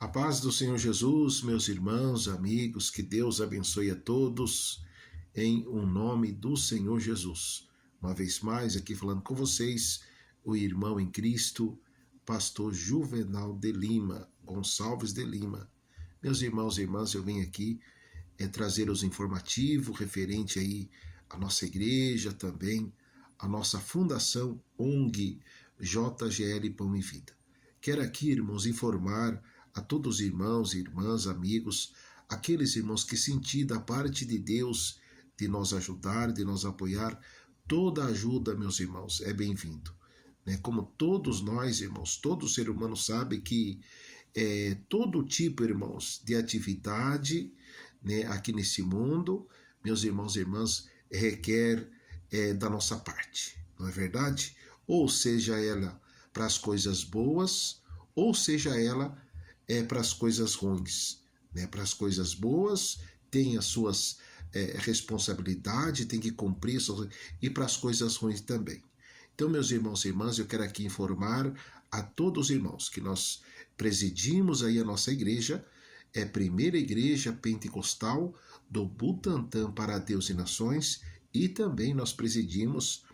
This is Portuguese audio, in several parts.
A paz do Senhor Jesus, meus irmãos, amigos, que Deus abençoe a todos, em o nome do Senhor Jesus. Uma vez mais, aqui falando com vocês, o irmão em Cristo, pastor Juvenal de Lima, Gonçalves de Lima. Meus irmãos e irmãs, eu vim aqui trazer os informativos referente aí à nossa igreja também, à nossa fundação ONG JGL Pão e Vida. Quero aqui, irmãos, informar a todos os irmãos, irmãs, amigos, aqueles irmãos que sentir da parte de Deus de nos ajudar, de nos apoiar, toda ajuda, meus irmãos, é bem-vindo. Como todos nós, irmãos, todo ser humano sabe que todo tipo, irmãos, de atividade aqui nesse mundo, meus irmãos e irmãs, requer da nossa parte, não é verdade? Ou seja ela para as coisas boas, ou seja ela para as coisas ruins. Para as coisas boas, tem as suas responsabilidades, tem que cumprir, e para as coisas ruins também. Então, meus irmãos e irmãs, eu quero aqui informar a todos os irmãos que nós presidimos aí a nossa igreja, é a primeira igreja pentecostal do Butantã para Deus e Nações, e também nós presidimos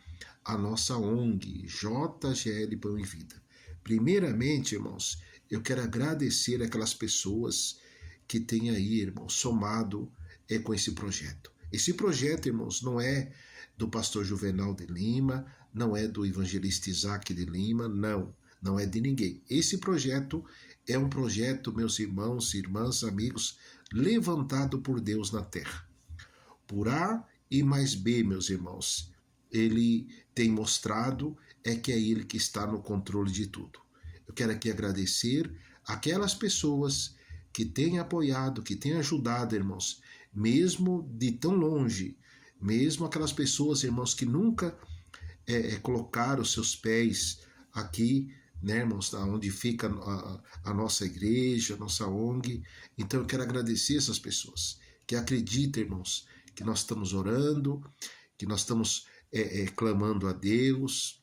a nossa ONG, JGL Pão e Vida. Primeiramente, irmãos, eu quero agradecer aquelas pessoas que têm aí, irmãos, somado com esse projeto. Esse projeto, irmãos, não é do pastor Juvenal de Lima, não é do evangelista Isaac de Lima, não é de ninguém. Esse projeto é um projeto, meus irmãos, irmãs, amigos, levantado por Deus na terra. Por A e mais B, meus irmãos, ele tem mostrado que é ele que está no controle de tudo. Eu quero aqui agradecer aquelas pessoas que têm apoiado, que têm ajudado, irmãos, mesmo de tão longe, mesmo aquelas pessoas, irmãos, que nunca colocaram seus pés aqui, irmãos, onde fica a nossa igreja, a nossa ONG. Então eu quero agradecer essas pessoas que acreditam, irmãos, que nós estamos orando, que nós estamos clamando a Deus,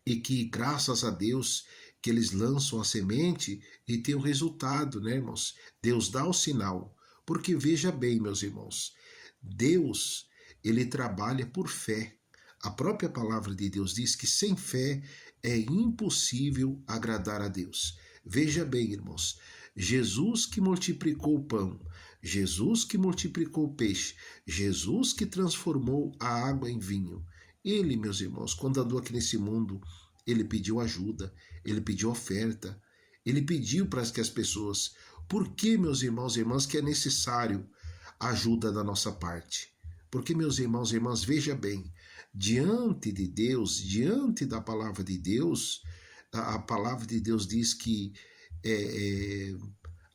e que graças a Deus que eles lançam a semente e tem o resultado, irmãos? Deus dá o sinal, porque veja bem, meus irmãos, Deus, ele trabalha por fé. A própria palavra de Deus diz que sem fé é impossível agradar a Deus. Veja bem, irmãos, Jesus que multiplicou o pão, Jesus que multiplicou o peixe, Jesus que transformou a água em vinho. Ele, meus irmãos, quando andou aqui nesse mundo, ele pediu ajuda, ele pediu oferta, ele pediu para que as pessoas... Por que, meus irmãos e irmãs, que é necessário a ajuda da nossa parte? Porque, meus irmãos e irmãs, veja bem, diante de Deus, diante da palavra de Deus, a palavra de Deus diz que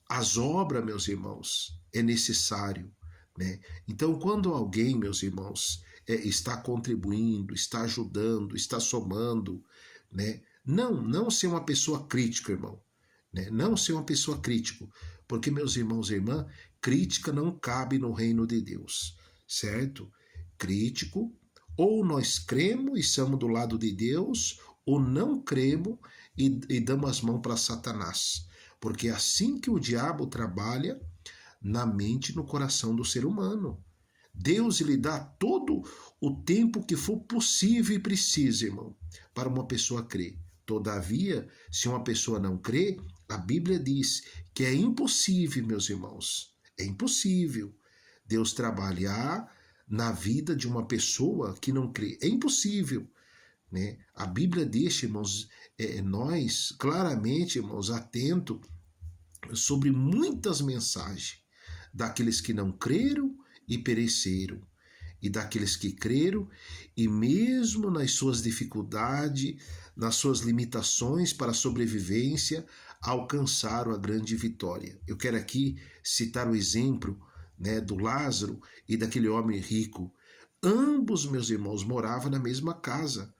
as obras, meus irmãos, é necessário. Então, quando alguém, meus irmãos, está contribuindo, está ajudando, está somando, não ser uma pessoa crítica, irmão, não ser uma pessoa crítica, porque, meus irmãos e irmãs, crítica não cabe no reino de Deus, certo? Crítico, ou nós cremos e somos do lado de Deus, ou não cremos e damos as mãos para Satanás, porque é assim que o diabo trabalha na mente e no coração do ser humano. Deus lhe dá todo o tempo que for possível e preciso, irmão, para uma pessoa crer. Todavia, se uma pessoa não crê, a Bíblia diz que é impossível, meus irmãos, é impossível Deus trabalhar na vida de uma pessoa que não crê. É impossível. A Bíblia deixa, irmãos, nós claramente, irmãos, atentos sobre muitas mensagens daqueles que não creram e pereceram, e daqueles que creram e mesmo nas suas dificuldades, nas suas limitações para a sobrevivência, alcançaram a grande vitória. Eu quero aqui citar o exemplo do Lázaro e daquele homem rico. Ambos, meus irmãos, moravam na mesma casa.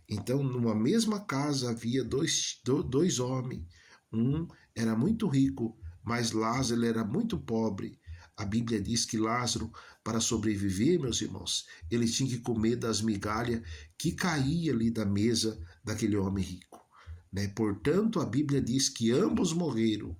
Então, numa mesma casa havia dois homens. Um era muito rico, mas Lázaro era muito pobre. A Bíblia diz que Lázaro, para sobreviver, meus irmãos, ele tinha que comer das migalhas que caía ali da mesa daquele homem rico. Portanto, a Bíblia diz que ambos morreram.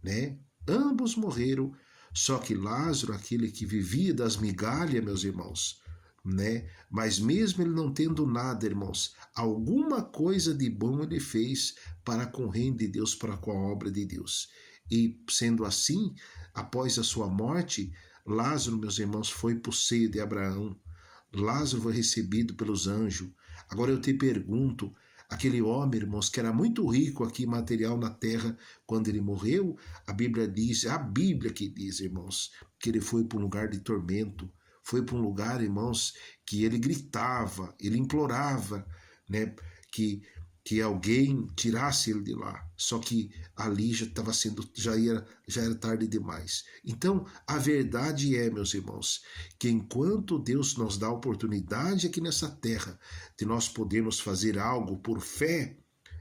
né? Ambos morreram, só que Lázaro, aquele que vivia das migalhas, meus irmãos, né? Mas mesmo ele não tendo nada, irmãos, alguma coisa de bom ele fez para com o reino de Deus, para com a obra de Deus. E sendo assim, após a sua morte, Lázaro, meus irmãos, foi para o seio de Abraão. Lázaro foi recebido pelos anjos. Agora eu te pergunto, aquele homem, irmãos, que era muito rico aqui, material na terra, quando ele morreu, a Bíblia diz, a Bíblia que diz, irmãos, que ele foi para um lugar de tormento, foi para um lugar, irmãos, que ele gritava, ele implorava, né, que alguém tirasse ele de lá. Só que ali já estava sendo, já era tarde demais. Então, a verdade é, meus irmãos, que enquanto Deus nos dá a oportunidade aqui nessa terra de nós podermos fazer algo por fé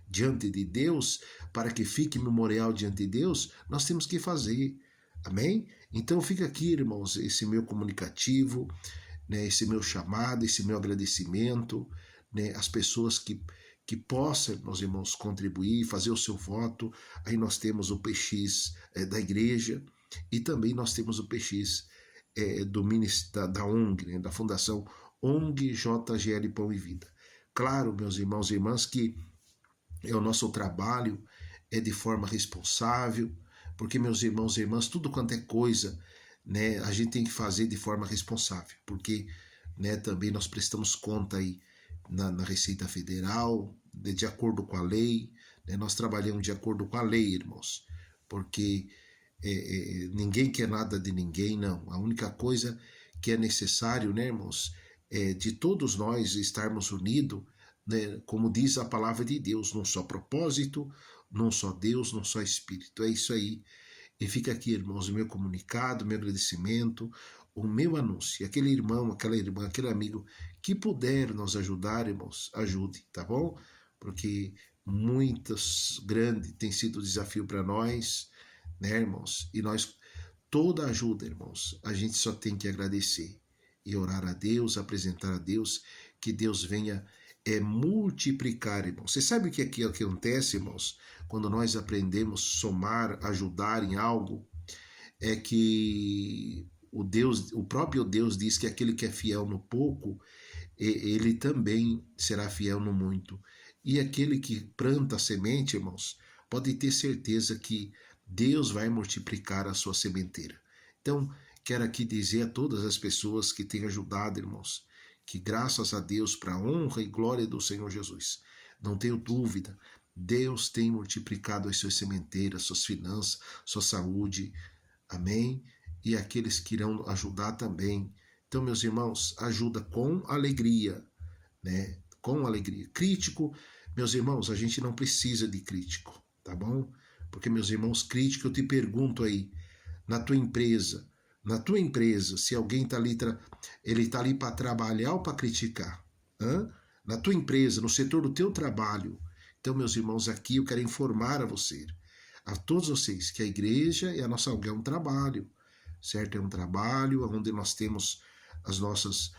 diante de Deus, para que fique memorial diante de Deus, nós temos que fazer. Amém? Então fica aqui, irmãos, esse meu comunicativo, né, esse meu chamado, esse meu agradecimento, né, as pessoas que possam, meus irmãos, contribuir, fazer o seu voto. Aí nós temos o PX da igreja e também nós temos o PX do da ONG, né, da Fundação ONG JGL Pão e Vida. Claro, meus irmãos e irmãs, que é o nosso trabalho é de forma responsável, porque, meus irmãos e irmãs, tudo quanto é coisa, né, a gente tem que fazer de forma responsável, porque, né, também nós prestamos conta aí na Receita Federal, de acordo com a lei, né, nós trabalhamos de acordo com a lei, irmãos, porque ninguém quer nada de ninguém, não. A única coisa que é necessário, né, irmãos, é de todos nós estarmos unidos, né, como diz a palavra de Deus, num só propósito, num só Deus, num só Espírito. É isso aí. E fica aqui, irmãos, o meu comunicado, o meu agradecimento, o meu anúncio. Aquele irmão, aquela irmã, aquele amigo que puder nos ajudar, irmãos, ajude, tá bom? Porque muitas grandes tem sido o desafio para nós, né, irmãos? E nós, toda ajuda, irmãos, a gente só tem que agradecer e orar a Deus, apresentar a Deus, que Deus venha multiplicar, irmãos. Você sabe o que aqui acontece, irmãos? Quando nós aprendemos somar, ajudar em algo, é que o próprio Deus diz que aquele que é fiel no pouco, ele também será fiel no muito. E aquele que planta a semente, irmãos, pode ter certeza que Deus vai multiplicar a sua sementeira. Então, quero aqui dizer a todas as pessoas que têm ajudado, irmãos, que graças a Deus, para a honra e glória do Senhor Jesus, não tenho dúvida, Deus tem multiplicado as suas sementeiras, suas finanças, sua saúde, amém? E aqueles que irão ajudar também. Então, meus irmãos, ajuda com alegria, né? Com alegria. Crítico, meus irmãos, a gente não precisa de crítico, tá bom? Porque, meus irmãos, crítico, eu te pergunto aí, na tua empresa, se alguém está ali, ele está ali para trabalhar ou para criticar? Hã? Na tua empresa, no setor do teu trabalho. Então, meus irmãos, aqui eu quero informar a todos vocês, que a igreja é a nossa, é um trabalho, certo? É um trabalho onde nós temos as nossas,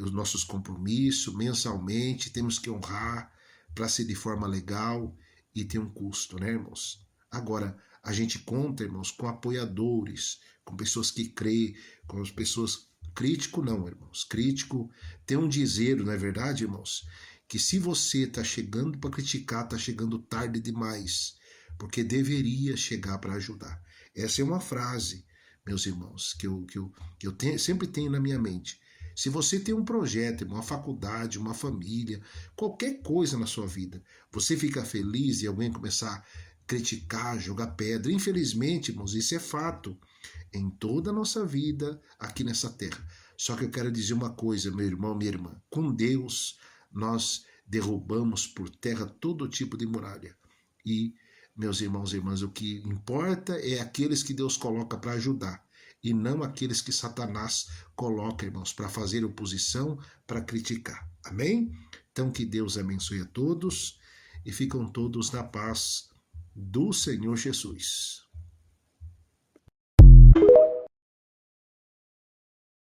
os nossos compromissos mensalmente, temos que honrar para ser de forma legal e tem um custo, né, irmãos? Agora, a gente conta, irmãos, com apoiadores, com pessoas que creem, com as pessoas. Crítico não, irmãos. Crítico tem um dizer, não é verdade, irmãos? Que se você está chegando para criticar, está chegando tarde demais, porque deveria chegar para ajudar. Essa é uma frase, meus irmãos, que eu sempre tenho na minha mente. Se você tem um projeto, uma faculdade, uma família, qualquer coisa na sua vida, você fica feliz e alguém começar a criticar, jogar pedra. Infelizmente, irmãos, isso é fato em toda a nossa vida aqui nessa terra. Só que eu quero dizer uma coisa, meu irmão, minha irmã. Com Deus, nós derrubamos por terra todo tipo de muralha. E, meus irmãos e irmãs, o que importa é aqueles que Deus coloca para ajudar e não aqueles que Satanás coloca, irmãos, para fazer oposição, para criticar. Amém? Então, que Deus abençoe a todos e ficam todos na paz do Senhor Jesus.